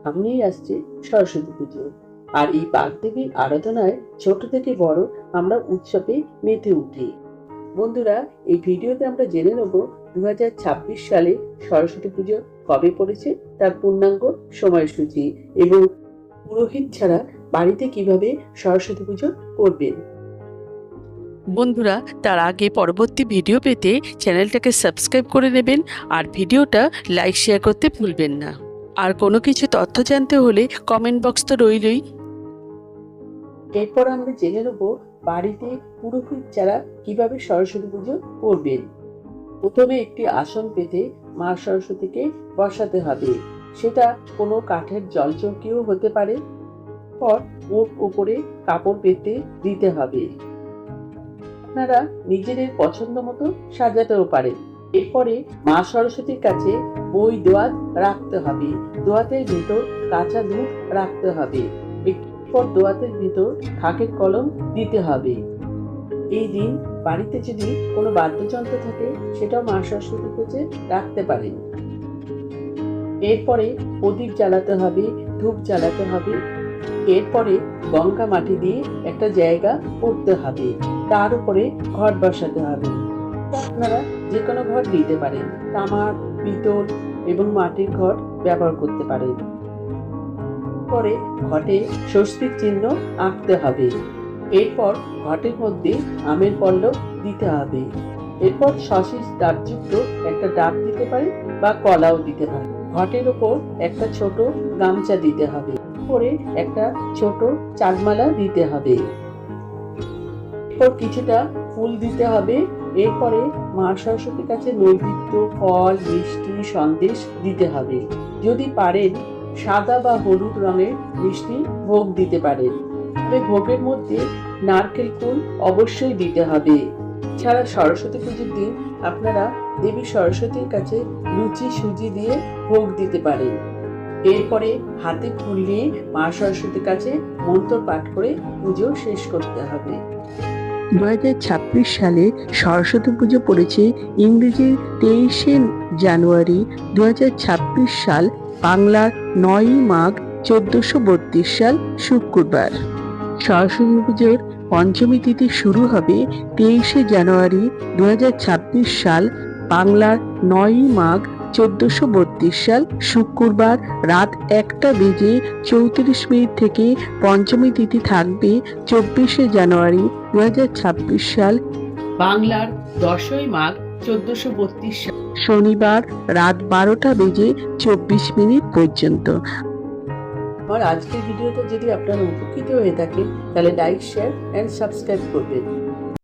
সামনেই আসছে সরস্বতী পুজো, আর এই বাগদেবীর আরাধনায় ছোট থেকে বড় আমরা উৎসবে মেতে উঠি। বন্ধুরা, এই ভিডিওতে আমরা জেনে নেব 2026 সালে সরস্বতী পুজো কবে পড়েছে, তার পূর্ণাঙ্গ সময়সূচি এবং পুরোহিত ছাড়া বাড়িতে কিভাবে সরস্বতী পুজো করবেন। বন্ধুরা, তার আগে পরবর্তী ভিডিও পেতে চ্যানেলটাকে সাবস্ক্রাইব করে নেবেন আর ভিডিওটা লাইক শেয়ার করতে ভুলবেন না। আর কোনো কিছু তথ্য জানতে হলে কমেন্ট বক্স তো রইলই। এরপর আমরা জেনে নেব বাড়িতে পুরোহিত ছাড়া কিভাবে সরস্বতী পুজো করবেন। প্রথমে একটি আসন পেতে মা সরস্বতীকে বসাতে হবে। সেটা কোনো কাঠের জলচৌকিও হতে পারে। পর ওর উপরে কাপড় পেতে দিতে হবে। আপনারা নিজেদের পছন্দ মতো সাজাতেও পারেন। এরপরে মা সরস্বতীর কাছে বই দোয়াত রাখতে হবে। দোয়াতের ভিতর কাঁচা দুধ রাখতে হবে। এরপর দোয়াতের ভিতর খাকের কলম দিতে হবে। এই দিন বাড়িতে যদি কোনো বাদ্যযন্ত্র থাকে সেটাও মা সরস্বতীর কাছে রাখতে পারেন। এরপরে প্রদীপ জ্বালাতে হবে, ধূপ জ্বালাতে হবে। এরপরে গঙ্গা মাটি দিয়ে একটা জায়গা করতে হবে, তার উপরে ঘট বসাতে হবে। আপনারা যে কোনো ঘট দিতে পারেন, তামার, পিতল এবং মাটির ঘট ব্যবহার করতে পারেন। পরে ঘটে স্বস্তিক চিহ্ন আঁকতে হবে। এরপর ঘটের মধ্যে আমের পল্লব দিতে হবে। এরপর সসিস ডাবযুক্ত একটা ডাব দিতে পারে বা কলাও দিতে পারে। ঘটের ওপর একটা ছোট গামছা দিতে হবে, পরে একটা ছোট চাঁদমালা দিতে হবে। এরপর কিছুটা ফুল দিতে হবে। এরপরে মা সরস্বতীর কাছে নৈবেদ্য, ফল, মিষ্টি, সন্দেশ দিতে হবে। যদি পারেন সাদা বা হলুদ রঙের মিষ্টি ভোগ দিতে পারেন। তবে ভোগের মধ্যে নারকেল কুল অবশ্যই দিতে হবে। ছাড়া সরস্বতী পুজোর দিন আপনারা দেবী সরস্বতীর কাছে লুচি সুজি দিয়ে ভোগ দিতে পারেন। এরপরে হাতে ফুল নিয়ে মা সরস্বতীর কাছে মন্ত্র পাঠ করে পুজো শেষ করতে হবে। 2026 সালে সরস্বতী পুজো পড়েছে ইংরেজির 23শে জানুয়ারি 2026 সাল, বাংলার 9ই মাঘ 1432 সাল শুক্রবার। সরস্বতী পুজোর পঞ্চমী তিথি শুরু হবে 23শে জানুয়ারি 2026 সাল, বাংলার 9ই মাঘ 1432 সাল শুক্রবার রাত 1:34 থেকে। পঞ্চমী তিথি থাকবে 24শে জানুয়ারি 2026 সাল, বাংলার 10ই মাঘ 1432 সাল শনিবার রাত 12:24 পর্যন্ত। আমার আজকের ভিডিওটা যদি আপনারা উপকৃত হয়ে থাকেন তাহলে লাইক, শেয়ার এন্ড সাবস্ক্রাইব করবেন।